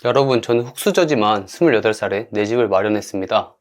여러분, 저는 흙수저지만 28살에 내 집을 마련했습니다.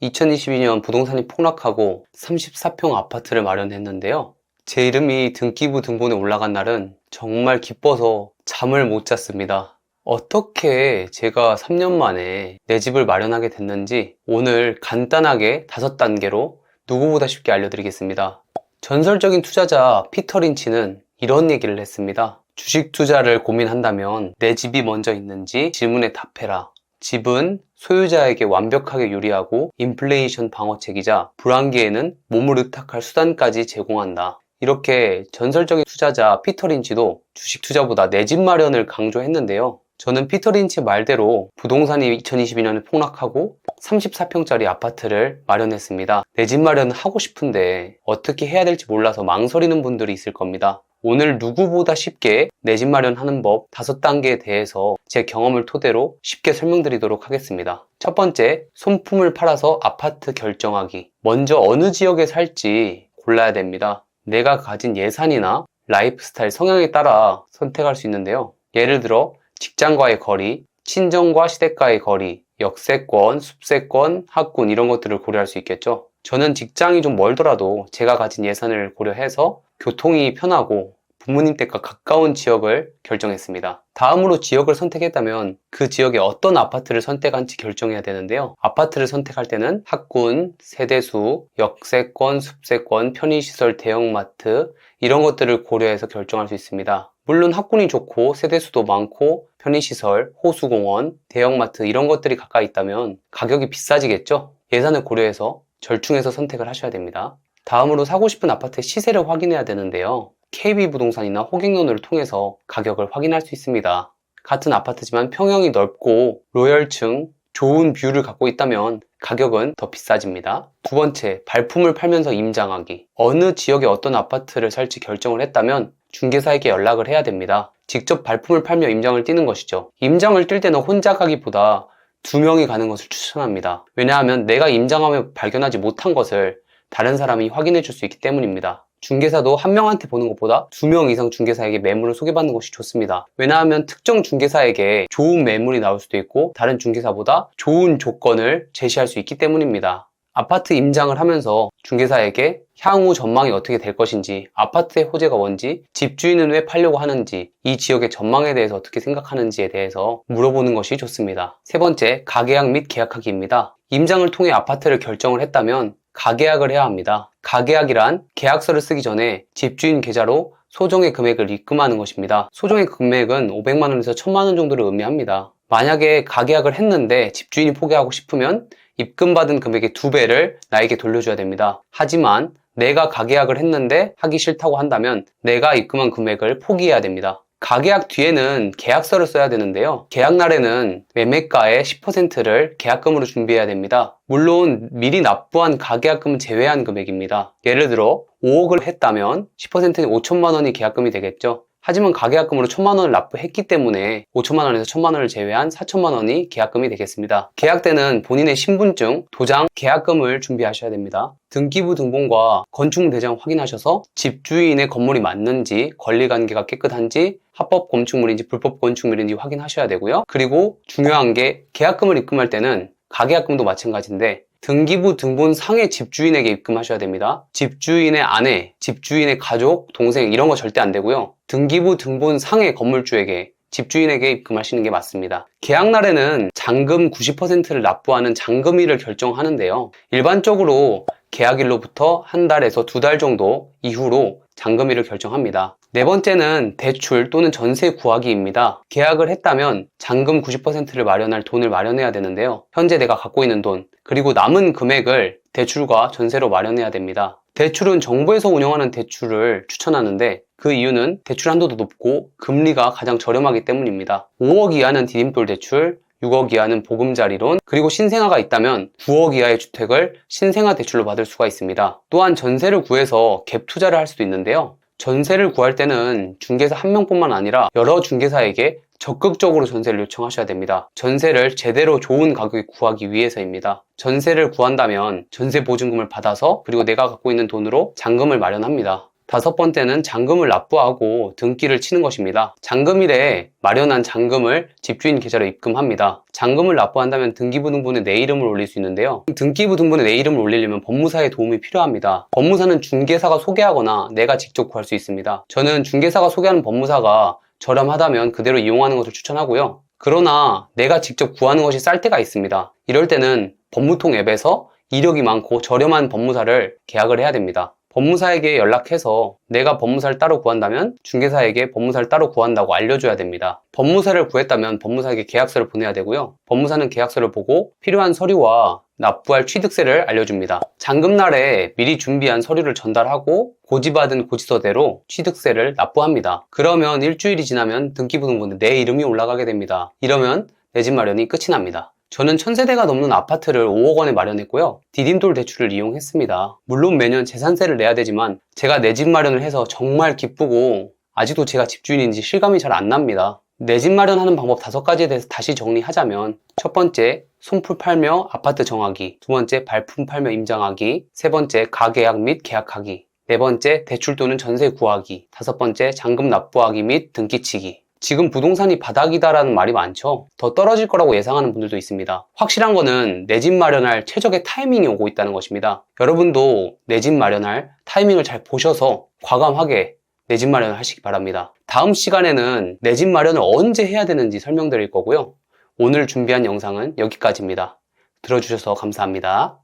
2022년 부동산이 폭락하고 34평 아파트를 마련했는데요. 제 이름이 등기부 등본에 올라간 날은 정말 기뻐서 잠을 못 잤습니다. 어떻게 제가 3년 만에 내 집을 마련하게 됐는지 오늘 간단하게 5단계로 누구보다 쉽게 알려드리겠습니다. 전설적인 투자자 피터 린치는 이런 얘기를 했습니다. 주식 투자를 고민한다면 내 집이 먼저 있는지 질문에 답해라. 집은 소유자에게 완벽하게 유리하고 인플레이션 방어책이자 불황기에는 몸을 의탁할 수단까지 제공한다. 이렇게 전설적인 투자자 피터 린치도 주식 투자보다 내 집 마련을 강조했는데요. 저는 피터 린치 말대로 부동산이 2022년에 폭락하고 34평짜리 아파트를 마련했습니다. 내 집 마련을 하고 싶은데 어떻게 해야 될지 몰라서 망설이는 분들이 있을 겁니다. 오늘 누구보다 쉽게 내 집 마련하는 법 5단계에 대해서 제 경험을 토대로 쉽게 설명드리도록 하겠습니다. 첫 번째, 손품을 팔아서 아파트 결정하기. 먼저 어느 지역에 살지 골라야 됩니다. 내가 가진 예산이나 라이프 스타일, 성향에 따라 선택할 수 있는데요. 예를 들어 직장과의 거리, 친정과 시댁과의 거리, 역세권, 숲세권, 학군 이런 것들을 고려할 수 있겠죠. 저는 직장이 좀 멀더라도 제가 가진 예산을 고려해서 교통이 편하고 부모님 댁과 가까운 지역을 결정했습니다. 다음으로 지역을 선택했다면 그 지역에 어떤 아파트를 선택할지 결정해야 되는데요. 아파트를 선택할 때는 학군, 세대수, 역세권, 숲세권, 편의시설, 대형마트 이런 것들을 고려해서 결정할 수 있습니다. 물론 학군이 좋고 세대수도 많고 편의시설, 호수공원, 대형마트 이런 것들이 가까이 있다면 가격이 비싸지겠죠? 예산을 고려해서 절충해서 선택을 하셔야 됩니다. 다음으로 사고 싶은 아파트의 시세를 확인해야 되는데요. KB부동산이나 호갱노노를 통해서 가격을 확인할 수 있습니다. 같은 아파트지만 평형이 넓고 로열층, 좋은 뷰를 갖고 있다면 가격은 더 비싸집니다. 두 번째, 발품을 팔면서 임장하기. 어느 지역에 어떤 아파트를 살지 결정을 했다면 중개사에게 연락을 해야 됩니다. 직접 발품을 팔며 임장을 뛰는 것이죠. 임장을 뛸 때는 혼자 가기보다 2명이 가는 것을 추천합니다. 왜냐하면 내가 임장하며 발견하지 못한 것을 다른 사람이 확인해 줄 수 있기 때문입니다. 중개사도 한 명한테 보는 것보다 2명 이상 중개사에게 매물을 소개받는 것이 좋습니다. 왜냐하면 특정 중개사에게 좋은 매물이 나올 수도 있고 다른 중개사보다 좋은 조건을 제시할 수 있기 때문입니다. 아파트 임장을 하면서 중개사에게 향후 전망이 어떻게 될 것인지, 아파트의 호재가 뭔지, 집주인은 왜 팔려고 하는지, 이 지역의 전망에 대해서 어떻게 생각하는지에 대해서 물어보는 것이 좋습니다. 세 번째, 가계약 및 계약하기입니다. 임장을 통해 아파트를 결정을 했다면 가계약을 해야 합니다. 가계약이란 계약서를 쓰기 전에 집주인 계좌로 소정의 금액을 입금하는 것입니다. 소정의 금액은 500만 원에서 1000만 원 정도를 의미합니다. 만약에 가계약을 했는데 집주인이 포기하고 싶으면 입금받은 금액의 2배를 나에게 돌려줘야 됩니다. 하지만 내가 가계약을 했는데 하기 싫다고 한다면 내가 입금한 금액을 포기해야 됩니다. 가계약 뒤에는 계약서를 써야 되는데요. 계약날에는 매매가의 10%를 계약금으로 준비해야 됩니다. 물론 미리 납부한 가계약금은 제외한 금액입니다. 예를 들어 5억을 했다면 10%는 5천만 원이 계약금이 되겠죠. 하지만 가계약금으로 1천만 원을 납부했기 때문에 5천만 원에서 1천만 원을 제외한 4천만 원이 계약금이 되겠습니다. 계약 때는 본인의 신분증, 도장, 계약금을 준비하셔야 됩니다. 등기부 등본과 건축대장 확인하셔서 집주인의 건물이 맞는지, 권리관계가 깨끗한지, 합법 건축물인지 불법 건축물인지 확인하셔야 되고요. 그리고 중요한 게 계약금을 입금할 때는 가계약금도 마찬가지인데 등기부 등본 상의 집주인에게 입금하셔야 됩니다. 집주인의 아내, 집주인의 가족, 동생 이런 거 절대 안 되고요. 등기부 등본 상의 건물주에게, 집주인에게 입금하시는 게 맞습니다. 계약날에는 잔금 90%를 납부하는 잔금일을 결정하는데요. 일반적으로 계약일로부터 한 달에서 2달 정도 이후로 잔금일을 결정합니다. 네 번째는 대출 또는 전세 구하기입니다. 계약을 했다면 잔금 90%를 마련할 돈을 마련해야 되는데요. 현재 내가 갖고 있는 돈, 그리고 남은 금액을 대출과 전세로 마련해야 됩니다. 대출은 정부에서 운영하는 대출을 추천하는데 그 이유는 대출 한도도 높고 금리가 가장 저렴하기 때문입니다. 5억 이하는 디딤돌 대출, 6억 이하는 보금자리론, 그리고 신생아가 있다면 9억 이하의 주택을 신생아 대출로 받을 수가 있습니다. 또한 전세를 구해서 갭 투자를 할 수도 있는데요. 전세를 구할 때는 중개사 한 명뿐만 아니라 여러 중개사에게 적극적으로 전세를 요청하셔야 됩니다. 전세를 제대로 좋은 가격에 구하기 위해서입니다. 전세를 구한다면 전세 보증금을 받아서 그리고 내가 갖고 있는 돈으로 잔금을 마련합니다. 다섯 번째는 잔금을 납부하고 등기를 치는 것입니다. 잔금일에 마련한 잔금을 집주인 계좌로 입금합니다. 잔금을 납부한다면 등기부등본에 내 이름을 올릴 수 있는데요. 등기부등본에 내 이름을 올리려면 법무사의 도움이 필요합니다. 법무사는 중개사가 소개하거나 내가 직접 구할 수 있습니다. 저는 중개사가 소개하는 법무사가 저렴하다면 그대로 이용하는 것을 추천하고요. 그러나 내가 직접 구하는 것이 쌀 때가 있습니다. 이럴 때는 법무통 앱에서 이력이 많고 저렴한 법무사를 계약을 해야 됩니다. 법무사에게 연락해서 내가 법무사를 따로 구한다면 중개사에게 법무사를 따로 구한다고 알려줘야 됩니다. 법무사를 구했다면 법무사에게 계약서를 보내야 되고요. 법무사는 계약서를 보고 필요한 서류와 납부할 취득세를 알려줍니다. 잔금날에 미리 준비한 서류를 전달하고 고지받은 고지서대로 취득세를 납부합니다. 그러면 일주일이 지나면 등기부등본에 내 이름이 올라가게 됩니다. 이러면 내 집 마련이 끝이 납니다. 저는 1000세대가 넘는 아파트를 5억 원에 마련했고요. 디딤돌 대출을 이용했습니다. 물론 매년 재산세를 내야 되지만 제가 내 집 마련을 해서 정말 기쁘고 아직도 제가 집주인인지 실감이 잘 안 납니다. 내 집 마련하는 방법 5가지에 대해서 다시 정리하자면 첫 번째, 손풀 팔며 아파트 정하기. 두 번째, 발품 팔며 임장하기. 세 번째, 가계약 및 계약하기. 네 번째, 대출 또는 전세 구하기. 다섯 번째, 잔금 납부하기 및 등기치기. 지금 부동산이 바닥이다라는 말이 많죠. 더 떨어질 거라고 예상하는 분들도 있습니다. 확실한 거는 내 집 마련할 최적의 타이밍이 오고 있다는 것입니다. 여러분도 내 집 마련할 타이밍을 잘 보셔서 과감하게 내 집 마련을 하시기 바랍니다. 다음 시간에는 내 집 마련을 언제 해야 되는지 설명드릴 거고요. 오늘 준비한 영상은 여기까지입니다. 들어주셔서 감사합니다.